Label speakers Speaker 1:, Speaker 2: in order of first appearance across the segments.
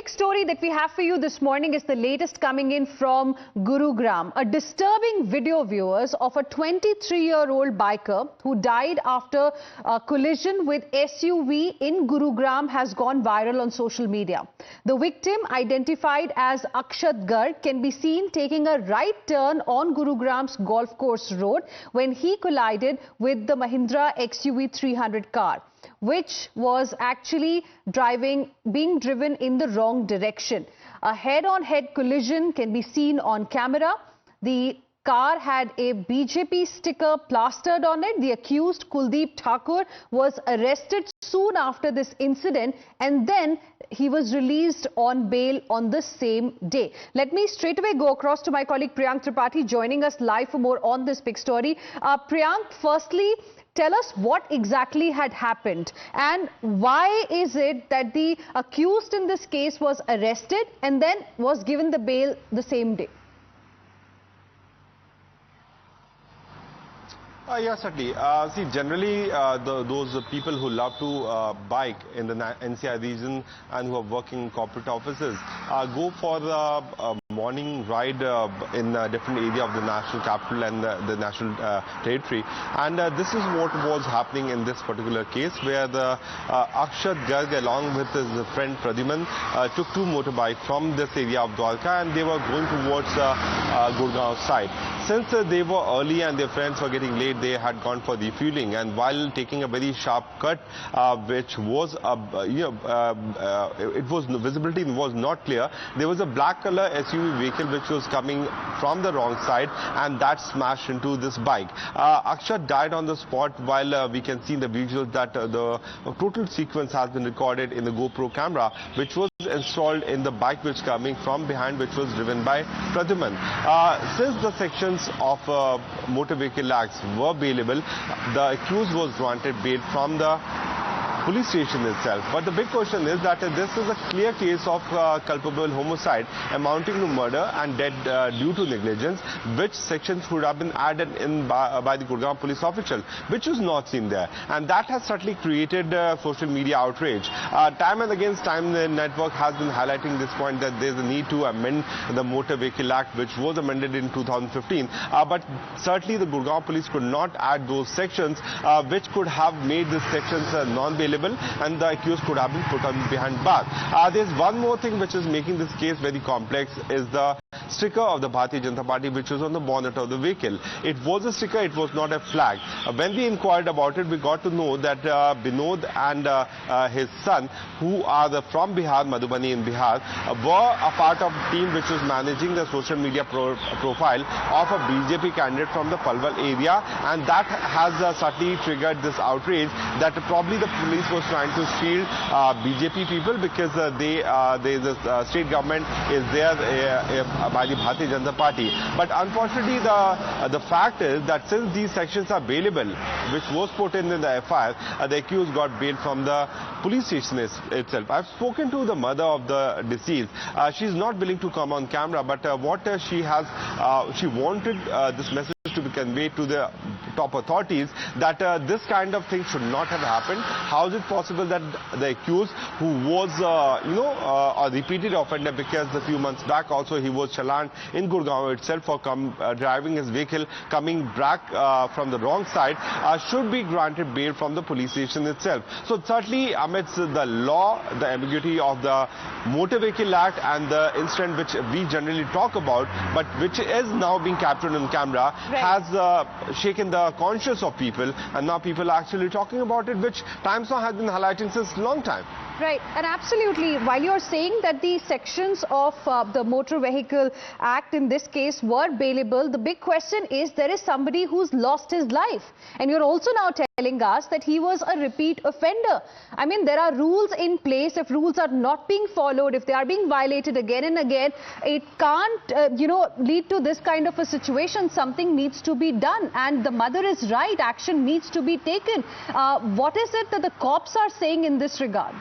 Speaker 1: big story that we have for you this morning is the latest coming in from Gurugram. A disturbing video, viewers, of a 23-year-old biker who died after a collision with SUV in Gurugram has gone viral on social media. The victim, identified as Akshat Garg, can be seen taking a right turn on Gurugram's golf course road when he collided with the Mahindra XUV 300 car, which was actually being driven in the wrong direction. A head-on-head collision can be seen on camera. The car had a BJP sticker plastered on it. The accused, Kuldeep Thakur, was arrested soon after this incident, and then he was released on bail on the same day. Let me straight away go across to my colleague Priyank Tripathi, joining us live for more on this big story. Priyank, firstly, tell us what exactly had happened and why is it that the accused in this case was arrested and then was given the bail the same day?
Speaker 2: Yes, certainly. See, generally, those people who love to bike in the NCR region and who are working in corporate offices go for the morning ride in a different area of the national capital and the national territory. And this is what was happening in this particular case, where the Akshat Garg, along with his friend Pradyuman, took two motorbikes from this area of Dwarka, and they were going towards Gurgaon side. Since they were early and their friends were getting late, they had gone for refueling, and while taking a very sharp cut, which was visibility was not clear, there was a black color SUV vehicle which was coming from the wrong side, and that smashed into this bike. Akshat died on the spot, while we can see in the visuals that the total sequence has been recorded in the GoPro camera, which was installed in the bike which coming from behind, which was driven by Pradyuman. Since the sections of motor vehicle acts were bailable, the accused was granted bail from the police station itself. But the big question is that this is a clear case of culpable homicide amounting to murder and death due to negligence, which sections could have been added in by the Gurugram police official, which was not seen there. And that has certainly created social media outrage. Time and again, the network has been highlighting this point that there is a need to amend the Motor Vehicle Act, which was amended in 2015. But certainly the Gurugram police could not add those sections, which could have made these sections non-bailable, and the accused could have been put on behind bars. There's one more thing which is making this case very complex, is the sticker of the Bharatiya Janata Party which was on the bonnet of the vehicle. It was a sticker, it was not a flag. When we inquired about it, we got to know that Binod and his son, who are from Bihar, Madhubani in Bihar, were a part of a team which was managing the social media profile of a BJP candidate from the Palwal area, and that has certainly triggered this outrage that probably the police was trying to shield BJP people because the state government is there by the Bharatiya Janata Party. But unfortunately, the fact is that since these sections are bailable, which was put in the FIR, the accused got bail from the police station itself. I've spoken to the mother of the deceased. She's not willing to come on camera, but what she wanted this message to be conveyed to the top authorities that this kind of thing should not have happened. How is it possible that the accused, who was a repeated offender, because a few months back also he was challaned in Gurgaon itself for driving his vehicle coming back from the wrong side, should be granted bail from the police station itself. So certainly amidst the law, the ambiguity of the Motor Vehicle Act and the incident which we generally talk about, but which is now being captured on camera, has shaken the conscience of people, and now people are actually talking about it, which Times Now has been highlighting since a long time.
Speaker 1: Right, and absolutely, while you're saying that the sections of the Motor Vehicle Act in this case were bailable, the big question is there is somebody who's lost his life. And you're also now telling us that he was a repeat offender. I mean, there are rules in place. If rules are not being followed, if they are being violated again and again, it can't, lead to this kind of a situation. Something needs to be done. And the mother is right. Action needs to be taken. What is it that the cops are saying in this regard?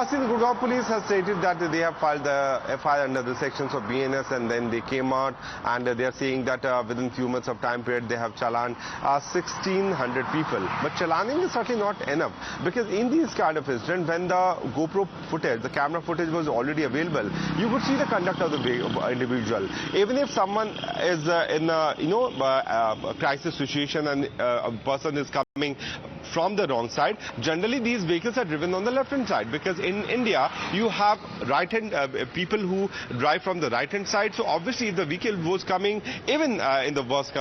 Speaker 2: See, the Gurugram police has stated that they have filed the FIR under the sections of BNS, and then they came out and they are saying that within few months of time period they have challaned 1,600 people. But challaning is certainly not enough, because in these kind of incidents, when the GoPro footage, the camera footage was already available, you could see the conduct of the individual. Even if someone is in a crisis situation and a person is coming from the wrong side, generally these vehicles are driven on the left-hand side, because in India you have right-hand people who drive from the right-hand side. So obviously if the vehicle was coming, even in the worst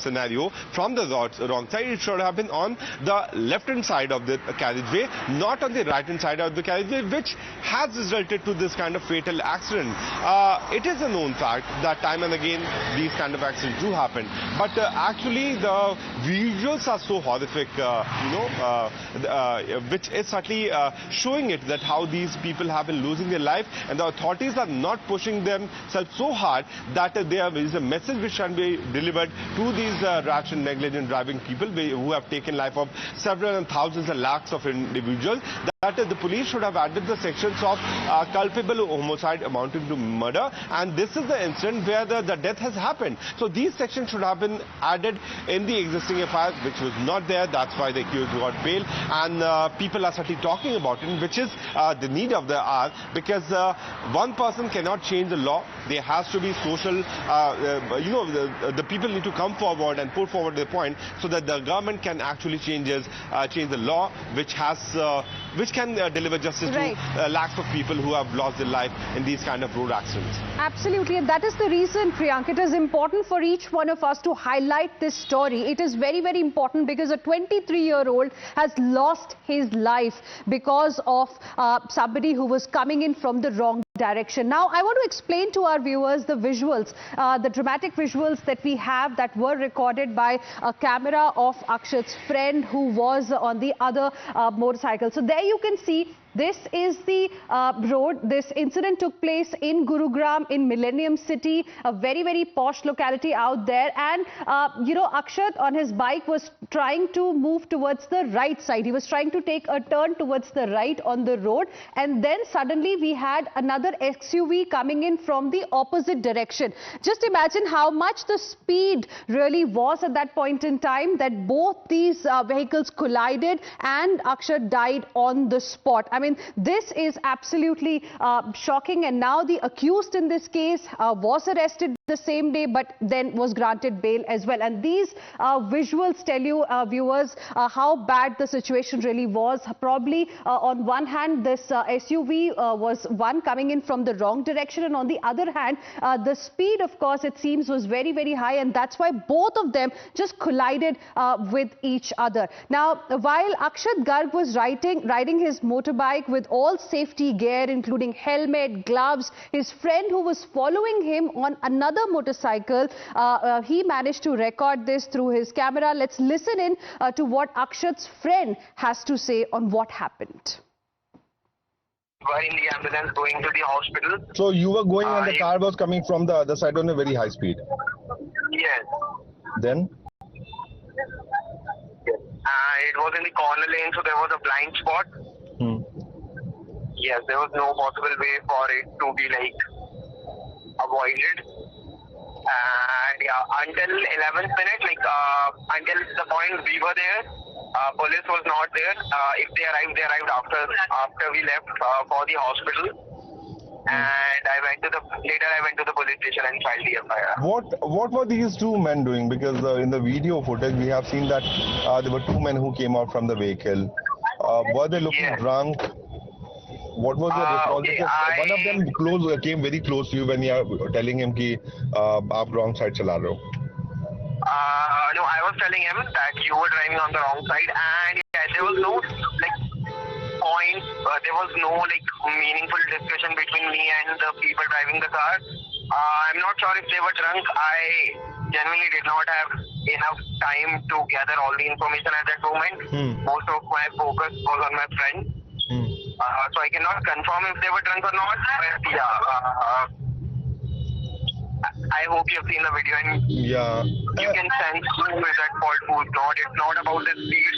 Speaker 2: scenario, from the wrong side, it should have been on the left-hand side of the carriageway, not on the right-hand side of the carriageway, which has resulted to this kind of fatal accident. It is a known fact that time and again these kind of accidents do happen, but actually the visuals are so horrific, which is certainly showing it that how these people have been losing their life, and the authorities are not pushing themselves so hard that there is a message which can be delivered to these rash and negligent driving people who have taken life of several and thousands and lakhs of individuals, that the police should have added the sections of culpable homicide amounting to murder, and this is the incident where the death has happened. So these sections should have been added in the existing FIR, which was not there. That's why the accused got bail, and people are certainly talking about it, which is the need of the hour, because one person cannot change the law. There has to be social, the people need to come forward and put forward their point, so that the government can actually change the law, which can deliver justice to lakhs of people who have lost their life in these kind of road accidents.
Speaker 1: Absolutely, and that is the reason, Priyank, it is important for each one of us to highlight this story. It is very, very important, because a 23-year-old has lost his life because of somebody who was coming in from the wrong direction. Now, I want to explain to our viewers the visuals, the dramatic visuals that we have that were recorded by a camera of Akshat's friend who was on the other motorcycle. So there you can see, this is the road. This incident took place in Gurugram, in Millennium City, a very, very posh locality out there. And, Akshat on his bike was trying to move towards the right side. He was trying to take a turn towards the right on the road. And then suddenly we had another SUV coming in from the opposite direction. Just imagine how much the speed really was at that point in time, that both these vehicles collided and Akshat died on the spot. I mean, this is absolutely shocking, and now the accused in this case was arrested the same day, but then was granted bail as well. And these visuals tell you, viewers, how bad the situation really was. Probably on one hand, this SUV was one coming in from the wrong direction, and on the other hand, the speed, of course, it seems was very, very high, and that's why both of them just collided with each other. Now, while Akshat Garg was riding his motorbike with all safety gear, including helmet, gloves, his friend who was following him on another motorcycle, he managed to record this through his camera. Let's listen in to what Akshat's friend has to say on what happened.
Speaker 3: Were in the ambulance going to the hospital.
Speaker 4: So you were going and the car was coming from the other side on a very high speed?
Speaker 3: Yes.
Speaker 4: Then?
Speaker 3: It was in the corner lane, so there was a blind spot. Yes, there was no possible way for it to be avoided. And yeah, until 11th minute, until the point we were there, police was not there. If they arrived after we left for the hospital. And later I went to the police station and filed the FIR.
Speaker 4: What were these two men doing? Because in the video footage we have seen that there were two men who came out from the vehicle. Were they looking drunk? What was their response? One of them came very close to you when you are telling him कि आप wrong side चला रहे हो.
Speaker 3: No, I was telling him that you were driving on the wrong side, and there was no point. There was no meaningful discussion between me and the people driving the car. I'm not sure if they were drunk. I genuinely did not have enough time to gather all the information at that moment. Most of my focus was on my friend. So I cannot confirm if they were drunk or not. But yeah, I hope you have seen the video and you can sense who is at fault, who is not. It's not about the speed.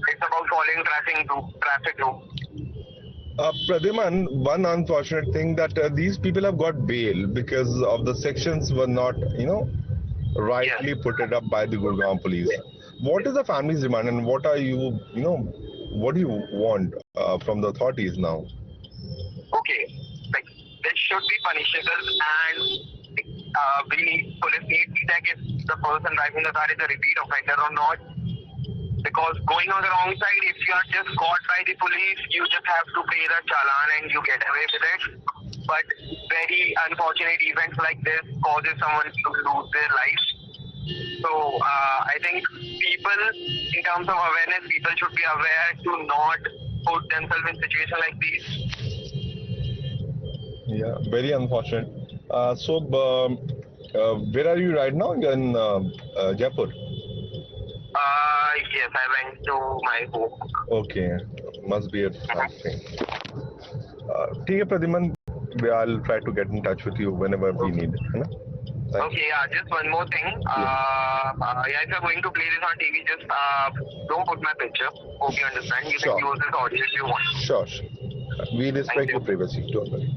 Speaker 3: It's about following traffic too.
Speaker 4: Pradhiman, one unfortunate thing that these people have got bail because of the sections were not, rightly put it up by the Gurugram police. What is the family's demand and what are you, what do you want from the authorities now?
Speaker 3: Okay, like this should be punishable, and police need to check if the person driving the car is a repeat offender or not. Because going on the wrong side, if you are just caught by the police, you just have to pay the challan and you get away with it. But very unfortunate events like this causes someone to lose their life. So I think people, in terms of awareness, people should be aware to not put themselves in situations like these.
Speaker 4: Yeah, very unfortunate. Where are you right now? You're in Jaipur.
Speaker 3: Yes, I went to my home.
Speaker 4: Okay, must be a something. ठीक है Pradyuman, I'll try to get in touch with you whenever we need it. है ना? Thanks.
Speaker 3: Okay, just one more thing. If you're going to play this on TV, just don't put my picture. Hope you understand. You
Speaker 4: Sure.
Speaker 3: can use this audio if you want.
Speaker 4: Sure. We respect your privacy. Don't worry.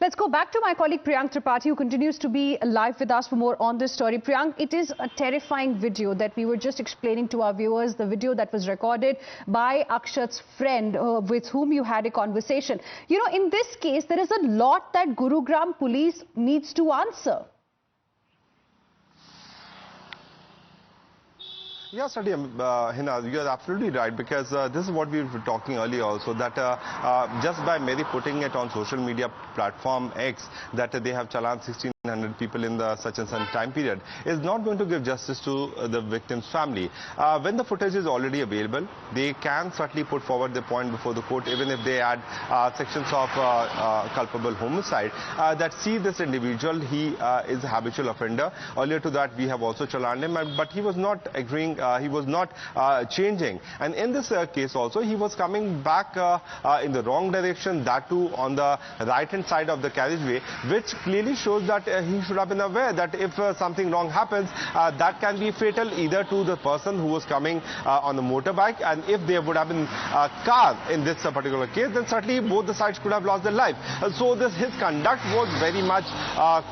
Speaker 1: Let's go back to my colleague Priyank Tripathi, who continues to be live with us for more on this story. Priyank, it is a terrifying video that we were just explaining to our viewers, the video that was recorded by Akshat's friend with whom you had a conversation. You know, in this case, there is a lot that Gurugram police needs to answer.
Speaker 2: Yes, Hina, you are absolutely right, because this is what we were talking earlier also, that just by merely putting it on social media platform X, that they have challaned 1,600 people in the such and such time period, is not going to give justice to the victim's family. When the footage is already available, they can certainly put forward the point before the court, even if they add sections of culpable homicide, that see this individual, he is a habitual offender. Earlier to that, we have also challaned him, but he was not agreeing. He was not changing, and in this case also he was coming back in the wrong direction, that too on the right hand side of the carriageway, which clearly shows that he should have been aware that if something wrong happens, that can be fatal either to the person who was coming on the motorbike, and if there would have been a car in this particular case, then certainly both the sides could have lost their life. So his conduct was very much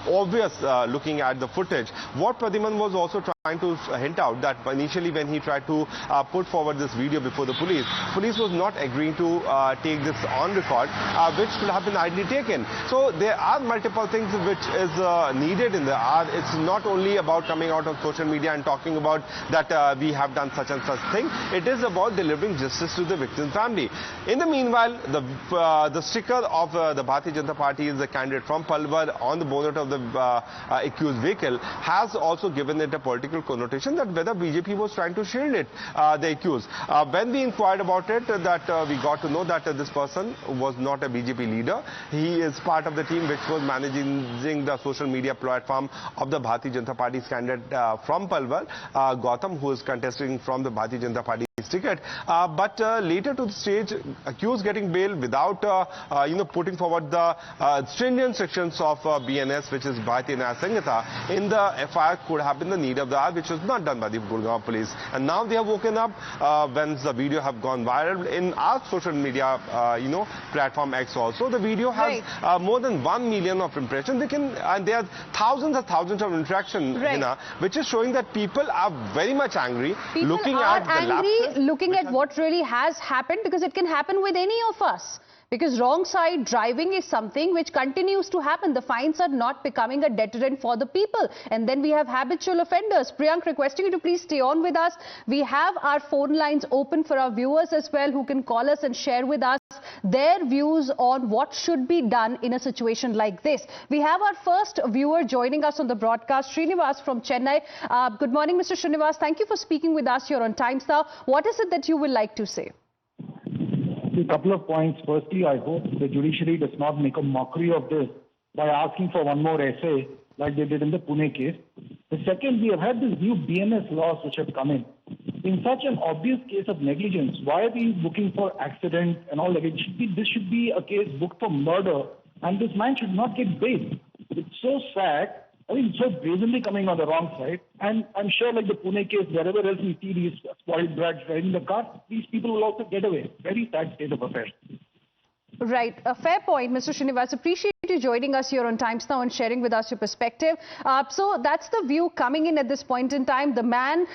Speaker 2: obvious looking at the footage. What Pradhiman was also trying to hint out, that initially when he tried to put forward this video before the police was not agreeing to take this on record, which could have been idly taken. So there are multiple things which is needed in the art. It's not only about coming out on social media and talking about that we have done such and such thing. It is about delivering justice to the victim's family. In the meanwhile, the sticker of the Bharatiya Janata Party is the candidate from Palwar on the bonnet of the accused vehicle has also given it a political connotation, that whether BJP was trying to shield it, the accused. When we inquired about it, that we got to know that this person was not a BJP leader. He is part of the team which was managing the social media platform of the Bharatiya Janata Party's candidate from Palwar, Gautam, who is contesting from the Bharatiya Janata Party ticket, but later to the stage, accused getting bail without putting forward the stringent sections of BNS, which is Bharatiya Nyaya Sanhita, in the FIR could have been the need of the hour, which was not done by the Gurugram police. And now they have woken up when the video have gone viral in our social media platform X also. The video has more than 1 million of impressions. And there are thousands and thousands of interactions, which is showing that people are very much angry.
Speaker 1: People
Speaker 2: looking
Speaker 1: are
Speaker 2: at the
Speaker 1: angry,
Speaker 2: lapses,
Speaker 1: looking at what really has happened, because it can happen with any of us. Because wrong side driving is something which continues to happen. The fines are not becoming a deterrent for the people. And then we have habitual offenders. Priyank, requesting you to please stay on with us. We have our phone lines open for our viewers as well, who can call us and share with us their views on what should be done in a situation like this. We have our first viewer joining us on the broadcast, Srinivas from Chennai. Good morning, Mr. Srinivas. Thank you for speaking with us here on Times Now. What is it that you would like to say?
Speaker 5: A couple of points. Firstly, I hope the judiciary does not make a mockery of this by asking for one more essay like they did in the Pune case. The second, we have had these new BNS laws which have come in. In such an obvious case of negligence, why are we looking for accident and all that? This should be a case booked for murder, and this man should not get bail. It's so sad. I mean, so brazenly coming on the wrong side. And I'm sure, like the Pune case, wherever else we see these spoiled brats driving the car, these people will also get away. Very sad state of affairs.
Speaker 1: Right, a fair point, Mr. Srinivas. Appreciate you joining us here on Times Now and sharing with us your perspective. So that's the view coming in at this point in time. The man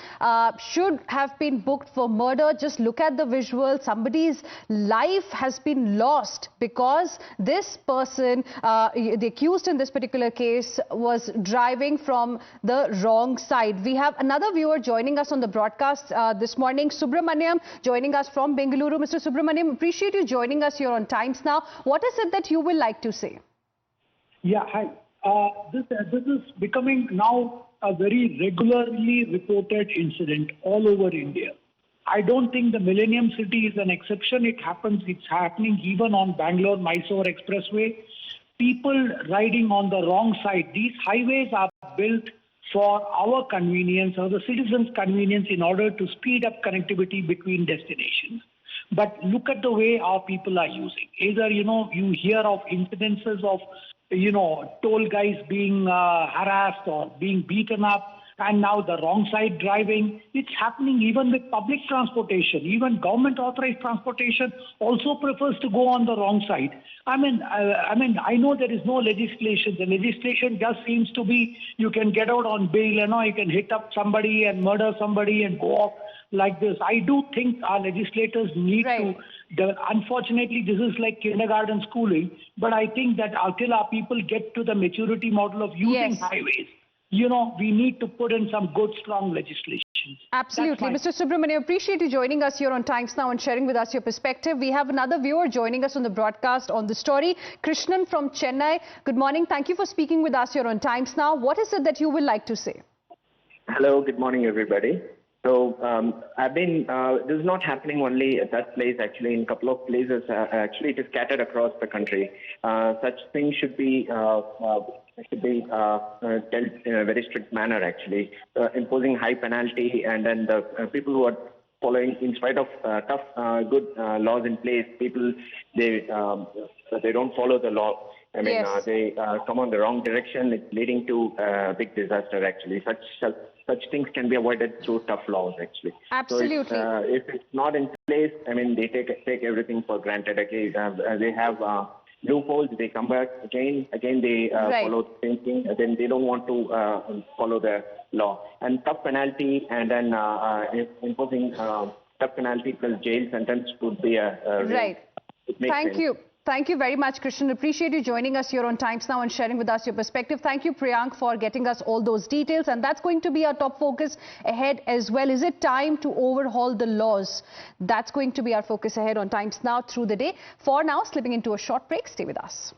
Speaker 1: should have been booked for murder. Just look at the visual. Somebody's life has been lost because this person, the accused in this particular case, was driving from the wrong side. We have another viewer joining us on the broadcast this morning, Subramaniam, joining us from Bengaluru. Mr. Subramaniam, appreciate you joining us here on Times Now. What is it that you will like to say?
Speaker 5: Yeah, hi. This is becoming now a very regularly reported incident all over India. I don't think the Millennium City is an exception. It's happening even on Bangalore-Mysore Expressway. People riding on the wrong side. These highways are built for our convenience or the citizens' convenience in order to speed up connectivity between destinations. But look at the way our people are using. Either, you hear of incidences of, toll guys being harassed or being beaten up, and now the wrong side driving. It's happening even with public transportation. Even government authorized transportation also prefers to go on the wrong side. I know there is no legislation. The legislation just seems to be you can get out on bail, you can hit up somebody and murder somebody and go off like this. I do think our legislators need to. Unfortunately, this is like kindergarten schooling, but I think that until our people get to the maturity model of using highways, we need to put in some good, strong legislation.
Speaker 1: Absolutely. Mr. Subramaniam, appreciate you joining us here on Times Now and sharing with us your perspective. We have another viewer joining us on the broadcast on the story, Krishnan from Chennai. Good morning. Thank you for speaking with us here on Times Now. What is it that you would like to say?
Speaker 6: Hello. Good morning, everybody. So this is not happening only at that place. Actually, in a couple of places, actually it is scattered across the country. Such things should be dealt in a very strict manner. Actually, imposing high penalty, and then the people who are following, in spite of tough, good laws in place, people they don't follow the law. They come on the wrong direction. It's leading to a big disaster. Actually, such things can be avoided through tough laws. Actually,
Speaker 1: absolutely.
Speaker 6: So if it's not in place, they take everything for granted. Okay, they have loopholes. They come back again. They follow the same thing. Then they don't want to follow the law. And tough penalty, and then imposing tough penalty plus jail sentence would be a
Speaker 1: Thank you. Thank you very much, Krishnan. Appreciate you joining us here on Times Now and sharing with us your perspective. Thank you, Priyank, for getting us all those details. And that's going to be our top focus ahead as well. Is it time to overhaul the laws? That's going to be our focus ahead on Times Now through the day. For now, slipping into a short break. Stay with us.